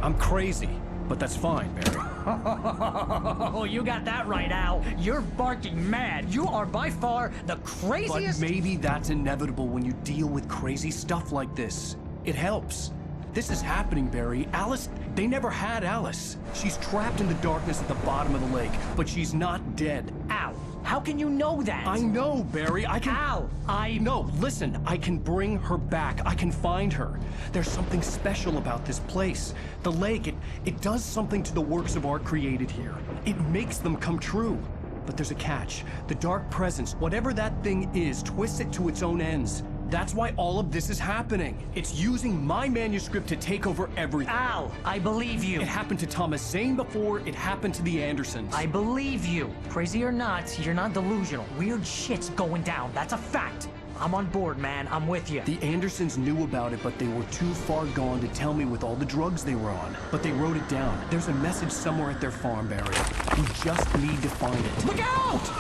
I'm crazy, but that's fine, Barry. Oh, you got that right, Al. You're barking mad. You are by far the craziest... But maybe that's inevitable when you deal with crazy stuff like this. It helps. This is happening, Barry. Alice, they never had Alice. She's trapped in the darkness at the bottom of the lake, but she's not dead. Al, how can you know that? I know, Barry. I can... Al, No, listen. I can bring her back. I can find her. There's something special about this place. The lake, it does something to the works of art created here. It makes them come true. But there's a catch. The dark presence, whatever that thing is, twists it to its own ends. That's why all of this is happening. It's using my manuscript to take over everything. Al, I believe you. It happened to Thomas Zane before, it happened to the Andersons. I believe you. Crazy or not, you're not delusional. Weird shit's going down. That's a fact. I'm on board, man. I'm with you. The Andersons knew about it, but they were too far gone to tell me with all the drugs they were on. But they wrote it down. There's a message somewhere at their farm, Barry. We just need to find it. Look out!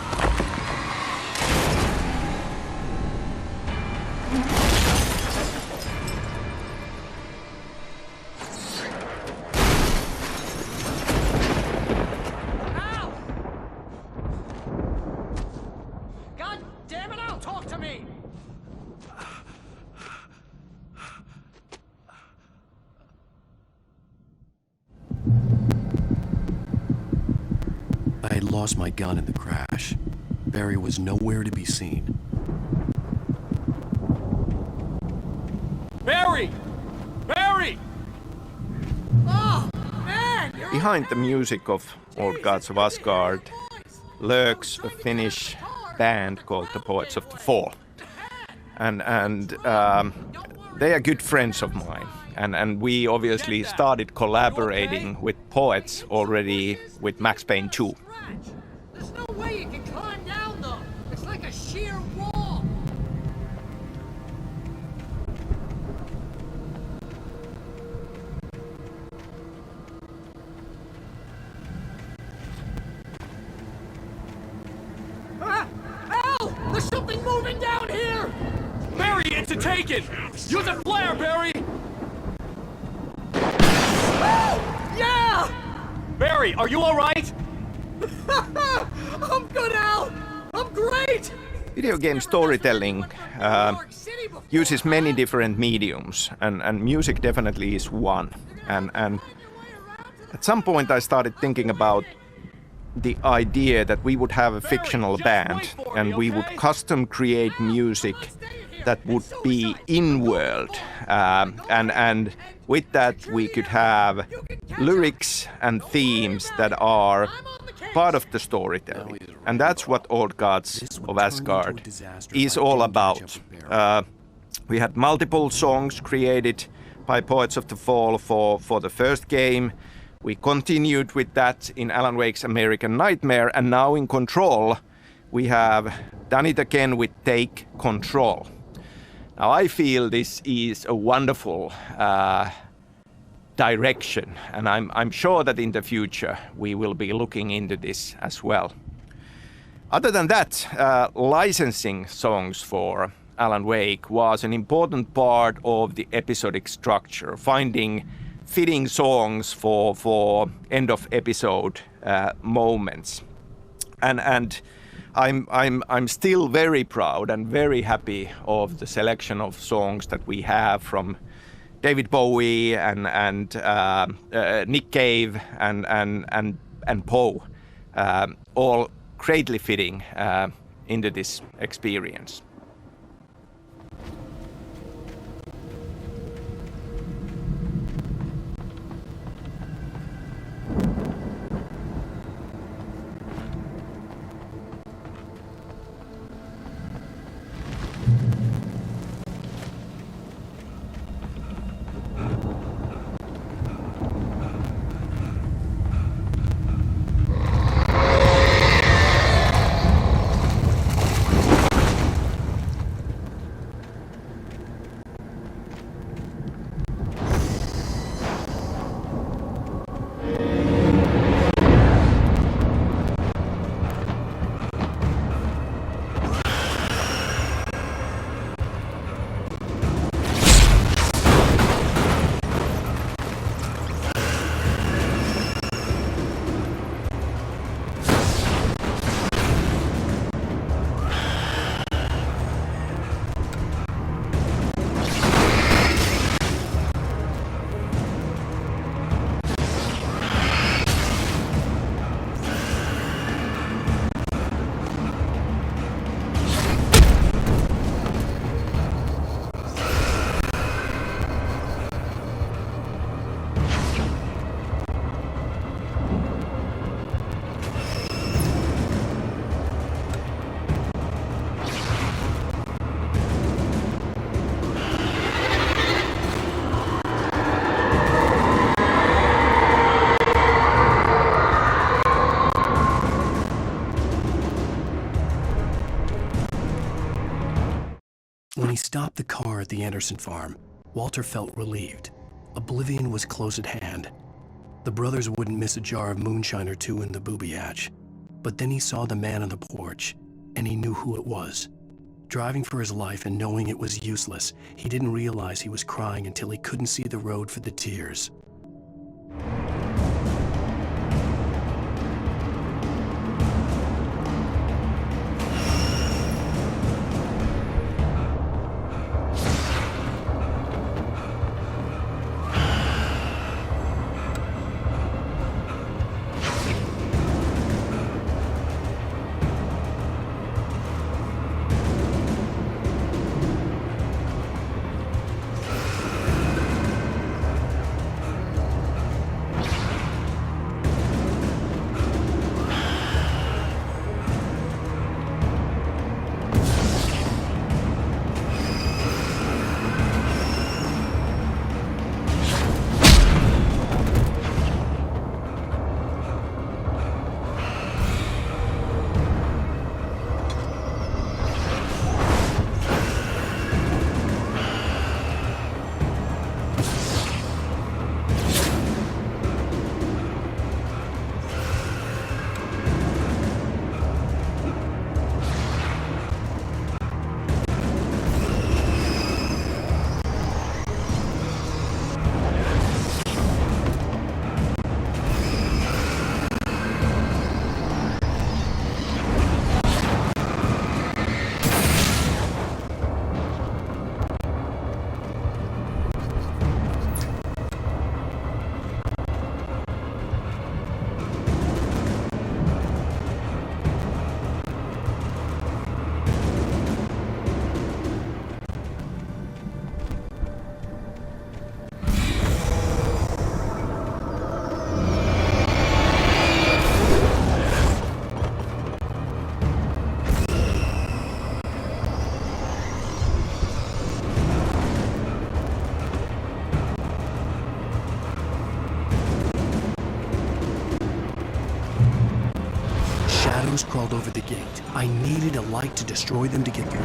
I had lost my gun in the crash. Barry was nowhere to be seen. Barry! Barry! Oh, man! Behind the music of Old Gods of Asgard lurks a Finnish band called the Poets of the Fall. And they are good friends of mine. And we obviously started collaborating with poets already with Max Payne 2. There's no way you can climb down, though. It's like a sheer wall. Al! There's something moving down here! Barry, it's a Taken! Use a flare, Barry! Oh! Yeah! Barry, are you alright? I'm good, Al! I'm great! Video game storytelling uses many different mediums, and music definitely is one. And at some point I started thinking about the idea that we would have a fictional band and we would custom create music that would be in-world. And with that we could have lyrics and themes that are part of the storytelling. And that's what Old Gods of Asgard is all about. We had multiple songs created by Poets of the Fall for the first game. We continued with that in Alan Wake's American Nightmare, and now in Control we have done it again with Take Control. Now I feel this is a wonderful direction, and I'm sure that in the future we will be looking into this as well. Other than that, licensing songs for Alan Wake was an important part of the episodic structure, finding fitting songs for end of episode moments, and I'm still very proud and very happy of the selection of songs that we have from David Bowie and Nick Cave and Poe, all greatly fitting into this experience. stopped the car at the Anderson farm, Walter felt relieved. Oblivion was close at hand. The brothers wouldn't miss a jar of moonshine or two in the booby hatch. But then he saw the man on the porch, and he knew who it was. Driving for his life and knowing it was useless, he didn't realize he was crying until he couldn't see the road for the tears. Crawled over the gate. I needed a light to destroy them to get through.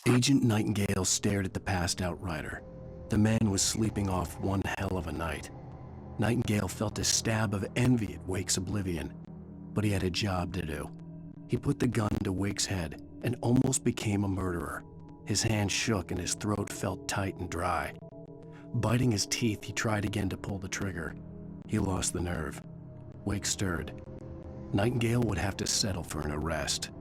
Agent Nightingale stared at the passed out rider. The man was sleeping off one hell of a night. Nightingale felt a stab of envy at Wake's oblivion, but he had a job to do. He put the gun to Wake's head and almost became a murderer. His hand shook and his throat felt tight and dry. Biting his teeth, he tried again to pull the trigger. He lost the nerve. Wake stirred. Nightingale would have to settle for an arrest.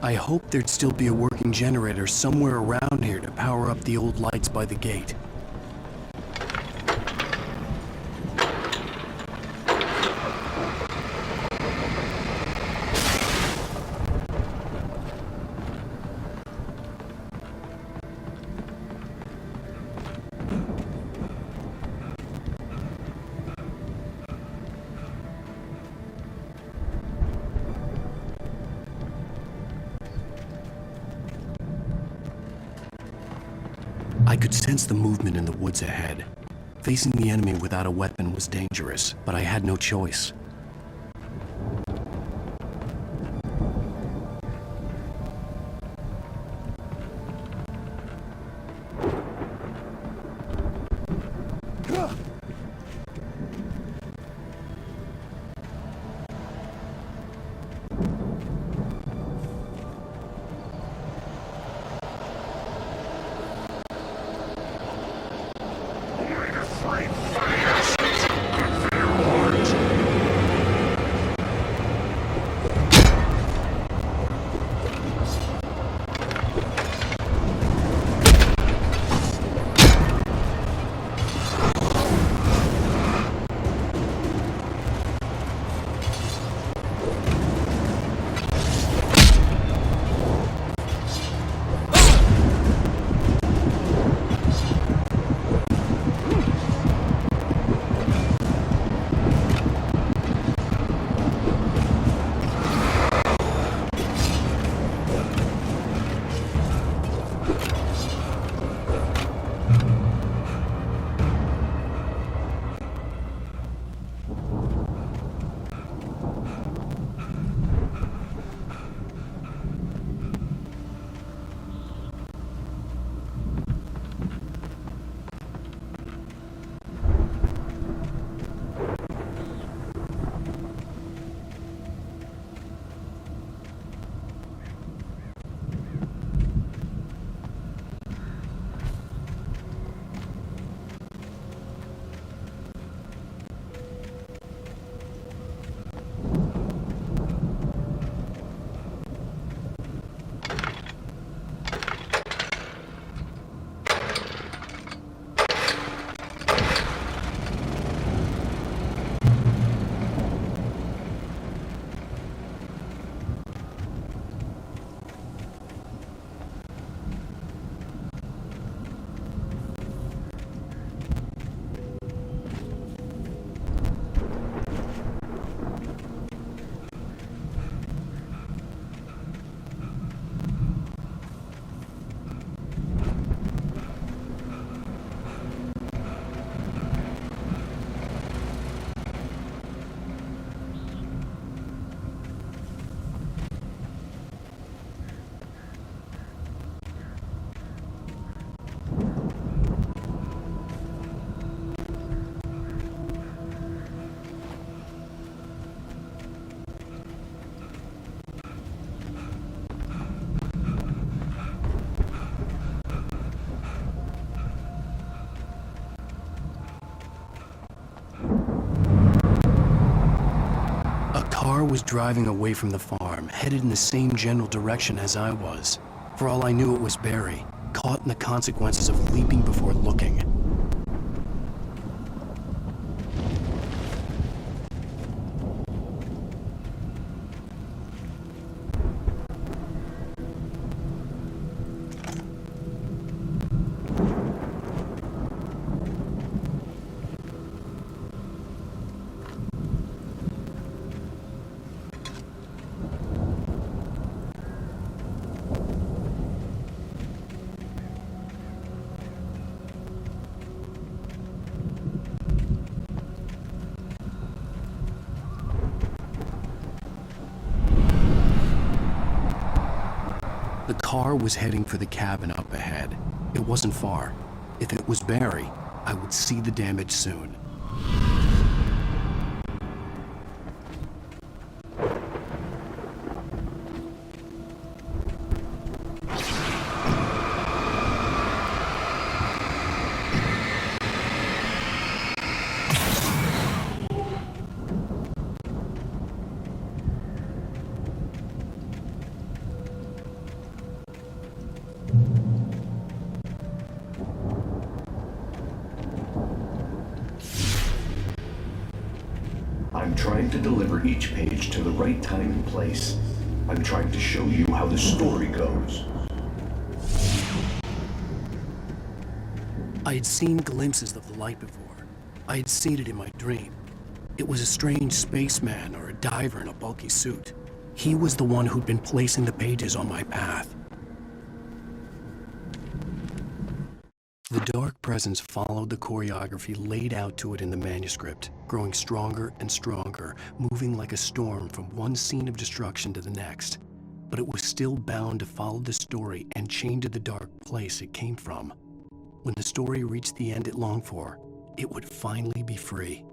I hoped there'd still be a working generator somewhere around here to power up the old lights by the gate. I could sense the movement in the woods ahead. Facing the enemy without a weapon was dangerous, but I had no choice. car was driving away from the farm, headed in the same general direction as I was. For all I knew, it was Barry, caught in the consequences of leaping before looking. The car was heading for the cabin up ahead. It wasn't far. If it was Barry, I would see the damage soon. I'm trying to deliver each page to the right time and place. I'm trying to show you how the story goes. I had seen glimpses of the light before. I had seen it in my dream. It was a strange spaceman or a diver in a bulky suit. He was the one who'd been placing the pages on my path. The dark presence followed the choreography laid out to it in the manuscript, growing stronger and stronger, moving like a storm from one scene of destruction to the next. But it was still bound to follow the story and chained to the dark place it came from. When the story reached the end it longed for, it would finally be free.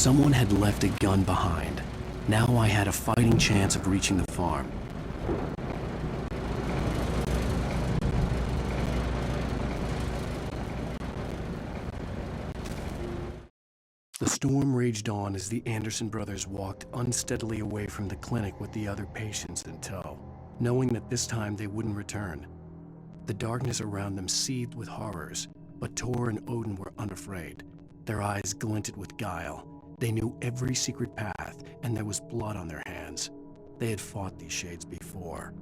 Someone had left a gun behind. Now I had a fighting chance of reaching the farm. The storm raged on as the Anderson brothers walked unsteadily away from the clinic with the other patients in tow, knowing that this time they wouldn't return. The darkness around them seethed with horrors, but Tor and Odin were unafraid. Their eyes glinted with guile. They knew every secret path, and there was blood on their hands. They had fought these shades before.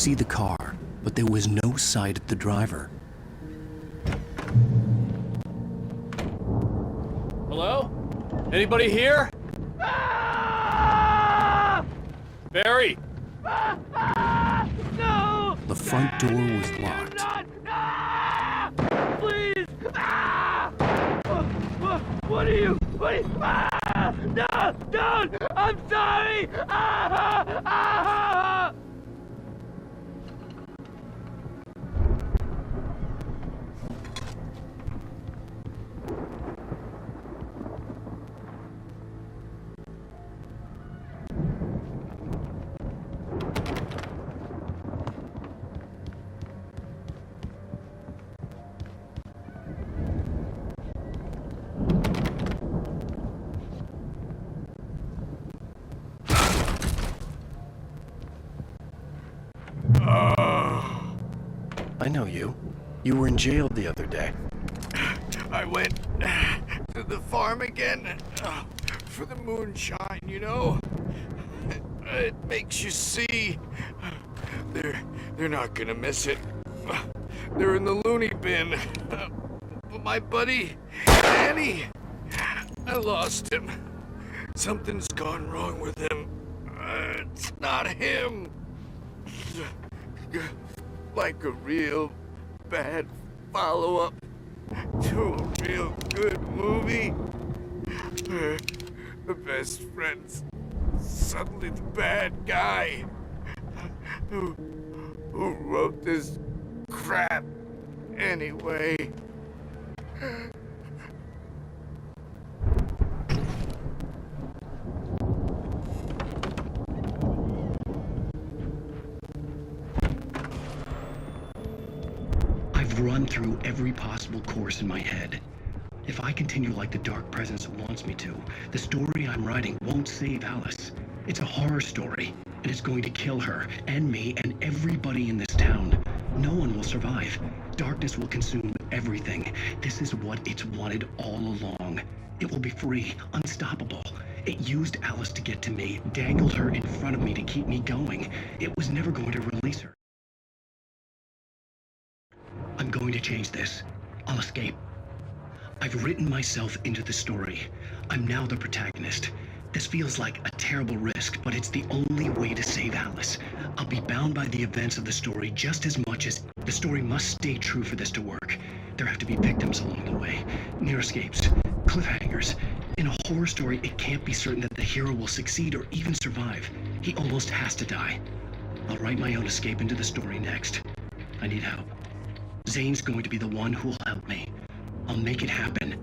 see the car, but there was no sight of the driver. Hello? Anybody here? Barry! No! The front door was locked. Please! What are you? No! Don't! I'm sorry! I know you. You were in jail the other day. I went to the farm again for the moonshine, you know? It makes you see. They're not gonna miss it. They're in the loony bin. But my buddy, Danny, I lost him. Something's gone wrong with him. It's not him. Like a real bad follow-up to a real good movie. The best friend's suddenly the bad guy. Who wrote this crap anyway? I've run through every possible course in my head. If I continue like the Dark Presence wants me to, the story I'm writing won't save Alice. It's a horror story, and it's going to kill her, and me, and everybody in this town. No one will survive. Darkness will consume everything. This is what it's wanted all along. It will be free, unstoppable. It used Alice to get to me, dangled her in front of me to keep me going. It was never going to release her. I'm going to change this. I'll escape. I've written myself into the story. I'm now the protagonist. This feels like a terrible risk, but it's the only way to save Alice. I'll be bound by the events of the story just as much as the story must stay true for this to work. There have to be victims along the way, near escapes, cliffhangers. In a horror story, it can't be certain that the hero will succeed or even survive. He almost has to die. I'll write my own escape into the story next. I need help. Zane's going to be the one who'll help me. I'll make it happen.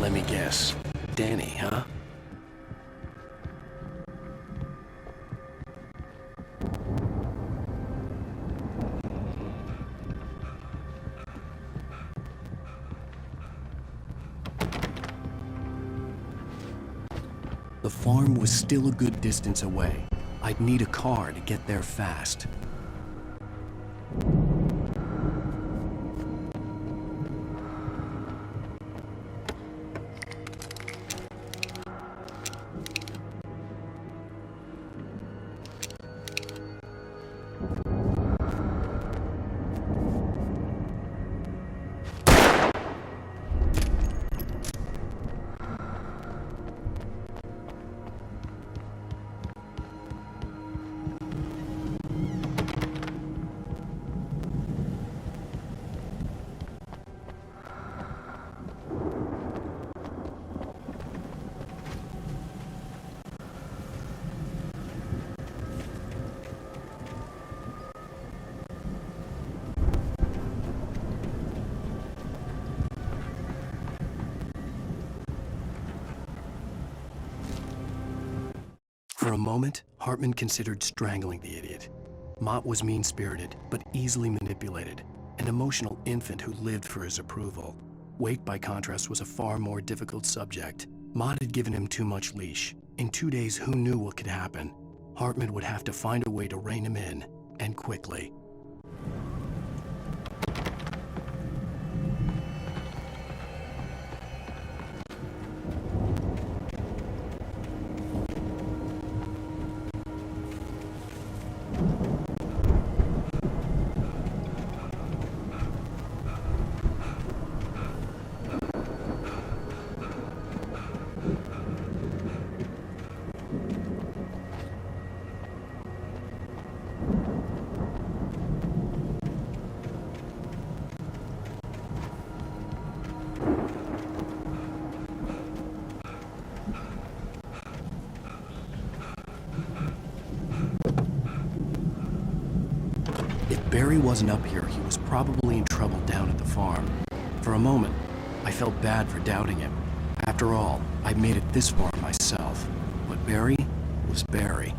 Let me guess. Danny, huh? The farm was still a good distance away. I'd need a car to get there fast. For a moment, Hartman considered strangling the idiot. Mott was mean-spirited, but easily manipulated, an emotional infant who lived for his approval. Wake, by contrast, was a far more difficult subject. Mott had given him too much leash. In 2 days, who knew what could happen? Hartman would have to find a way to rein him in, and quickly. If Barry wasn't up here, he was probably in trouble down at the farm. For a moment, I felt bad for doubting him. After all, I'd made it this far myself. But Barry was Barry.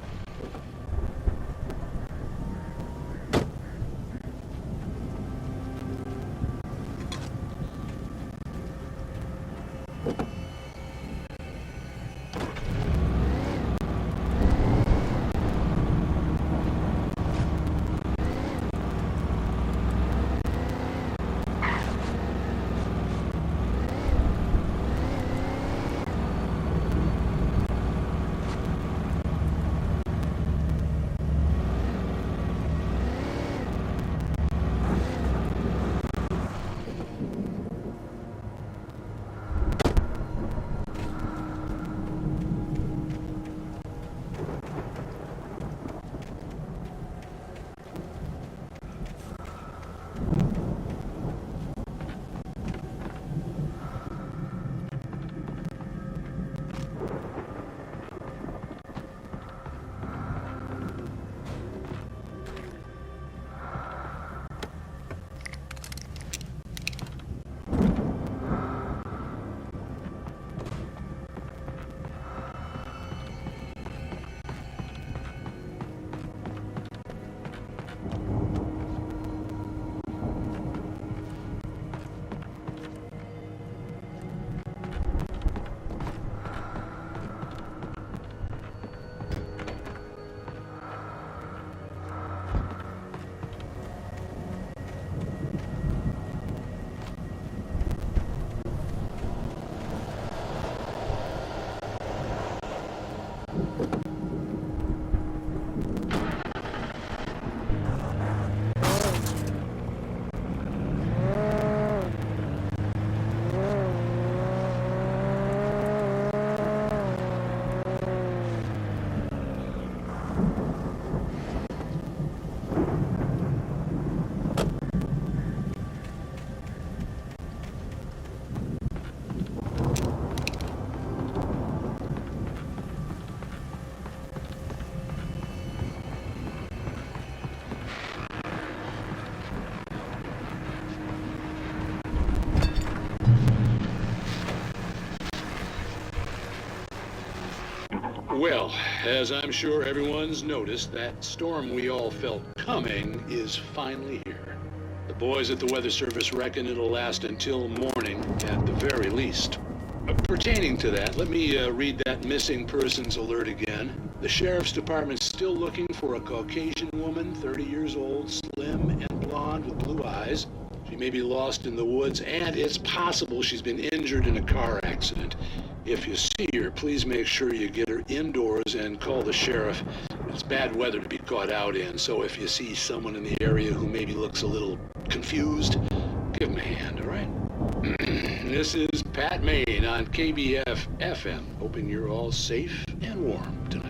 Well, as I'm sure everyone's noticed, that storm we all felt coming is finally here. The boys at the Weather Service reckon it'll last until morning at the very least. Pertaining to that, let me read that missing persons alert again. The Sheriff's Department's still looking for a Caucasian woman, 30 years old, slim and blonde with blue eyes. She may be lost in the woods, and it's possible she's been injured in a car accident. If you see her, please make sure you get her indoors and call the sheriff. It's bad weather to be caught out in, so if you see someone in the area who maybe looks a little confused, give them a hand, all right? This is Pat Maine on KBF FM, hoping you're all safe and warm tonight.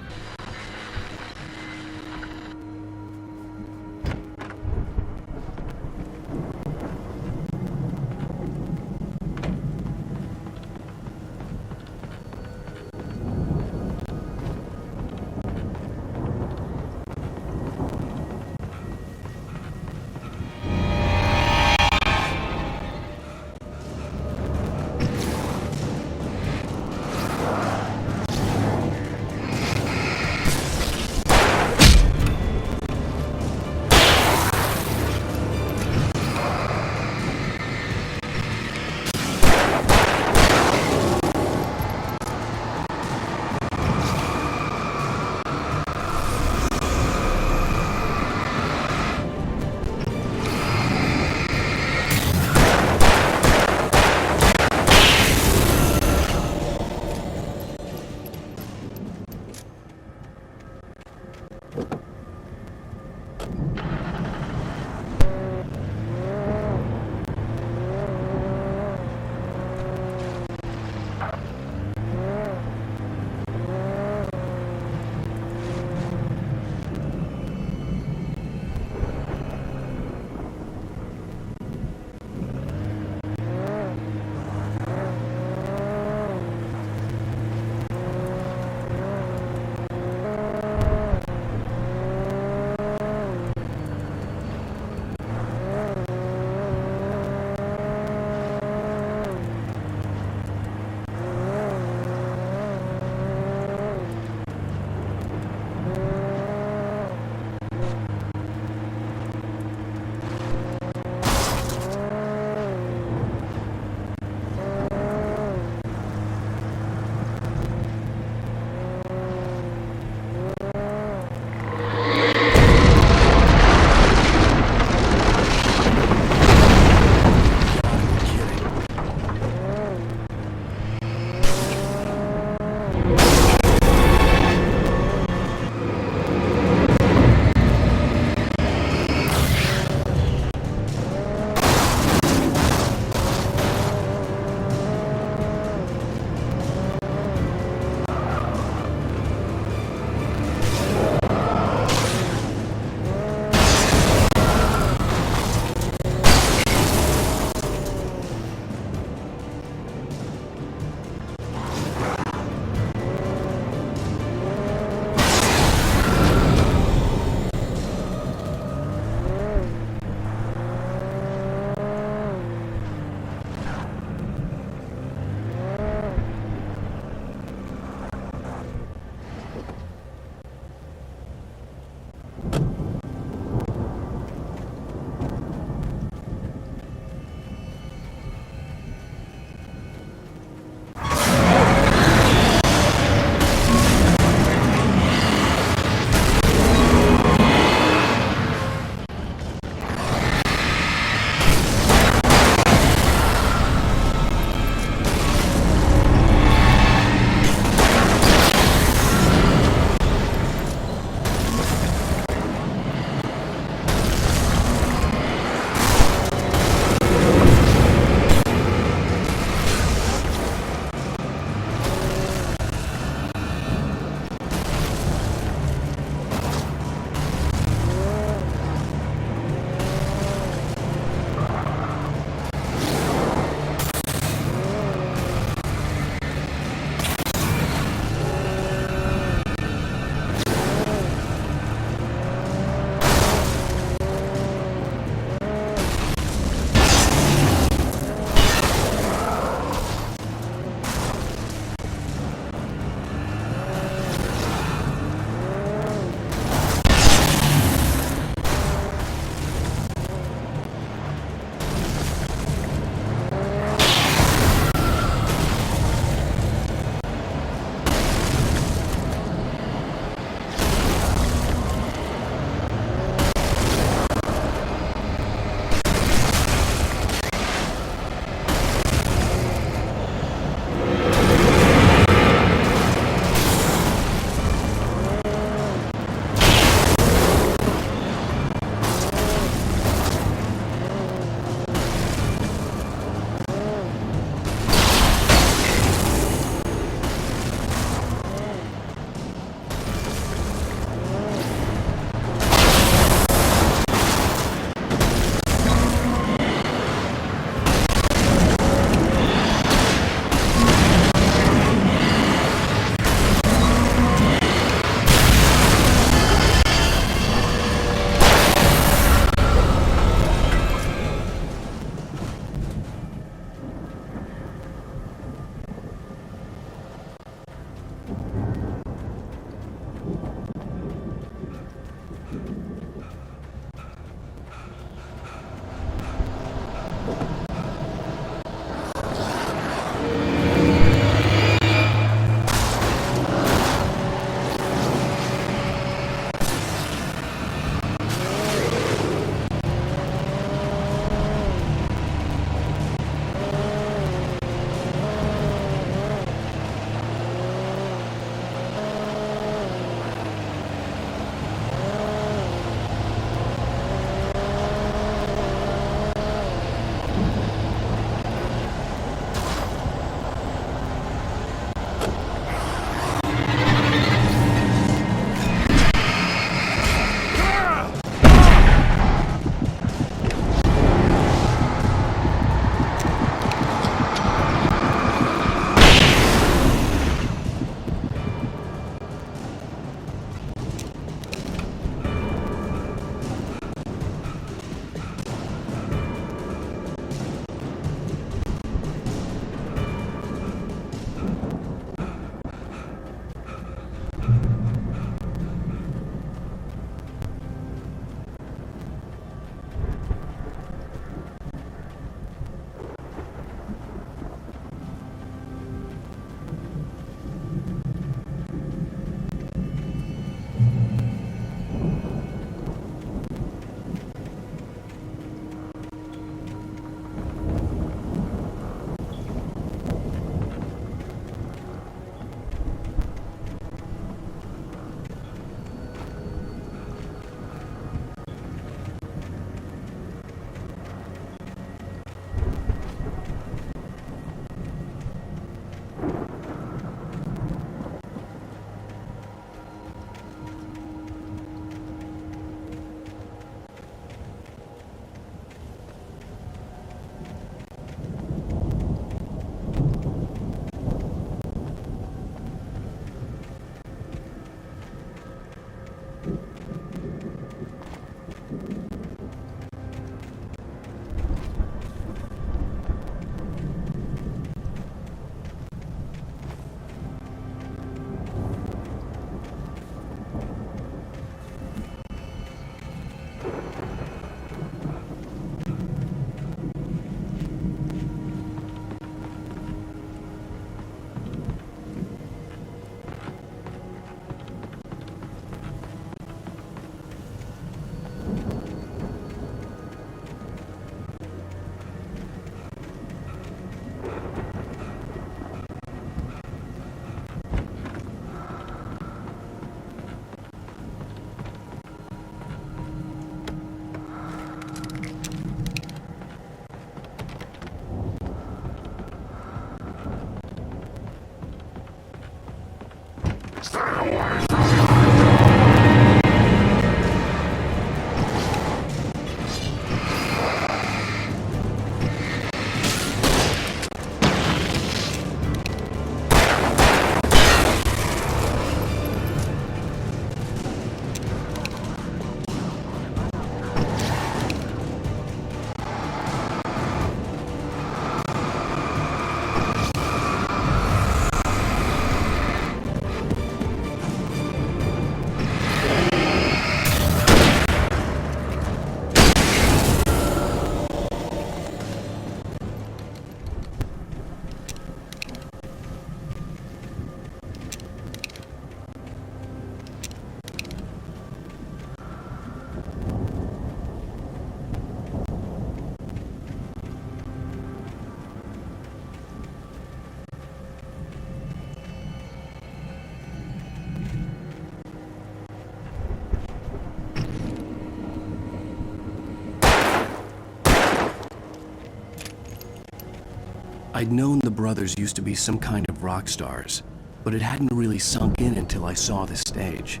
I'd known the brothers used to be some kind of rock stars, but it hadn't really sunk in until I saw the stage.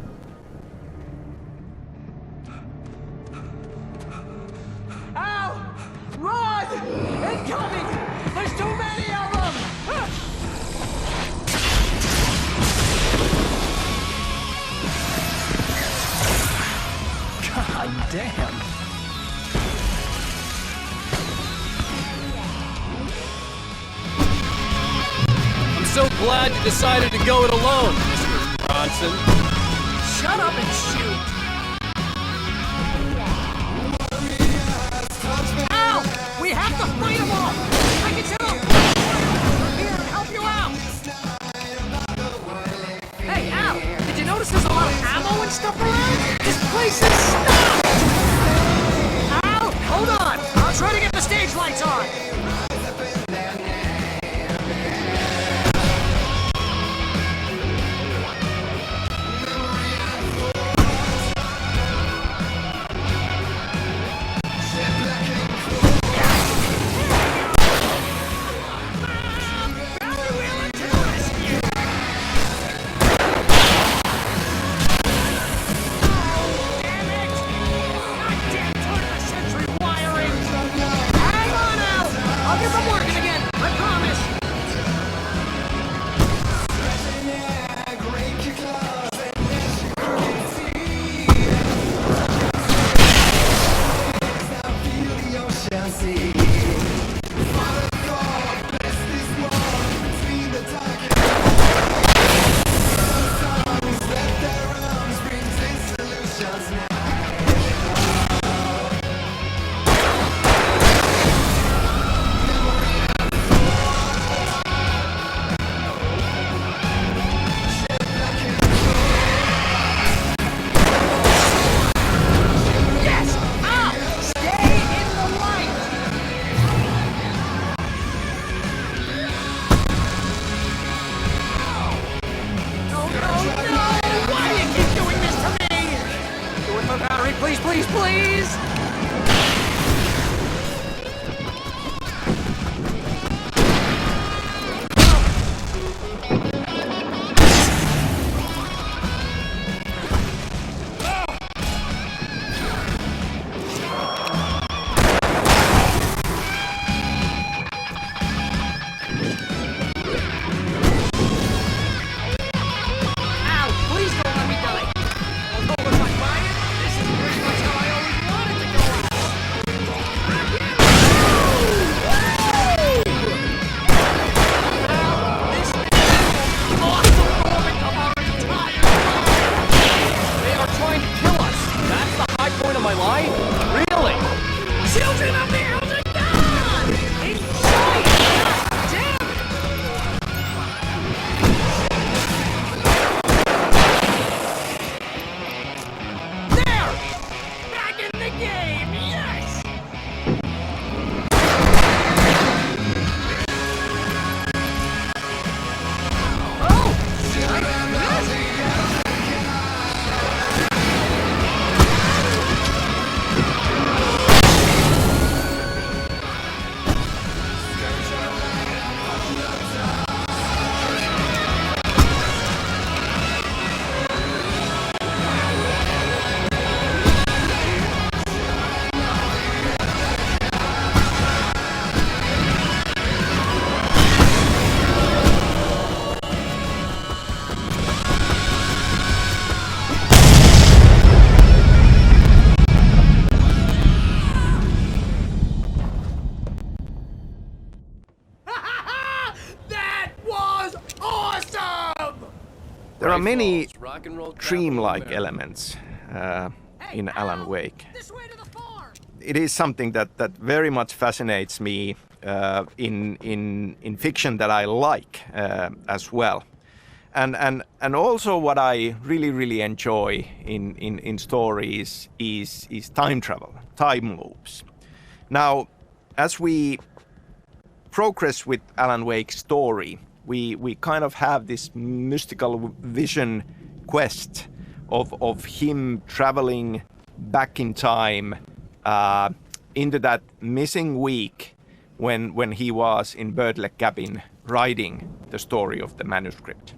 Al! Run! Incoming! There's too many of them! God damn. I'm so glad you decided to go it alone, Mr. Bronson. Shut up and shoot! Al! We have to fight them all! I can set up! We're here to help you out! Hey, Al! Did you notice there's a lot of ammo and stuff around? This place is stopped! Al! Hold on! I'll try to get the stage lights on! Please, please, please! There are many dreamlike elements in Alan Wake. It is something that very much fascinates me in fiction that I like as well. And also what I really enjoy in stories is time travel, time loops. Now, as we progress with Alan Wake's story, we kind of have this mystical vision quest of him traveling back in time into that missing week when he was in Birdleg cabin writing the story of the manuscript.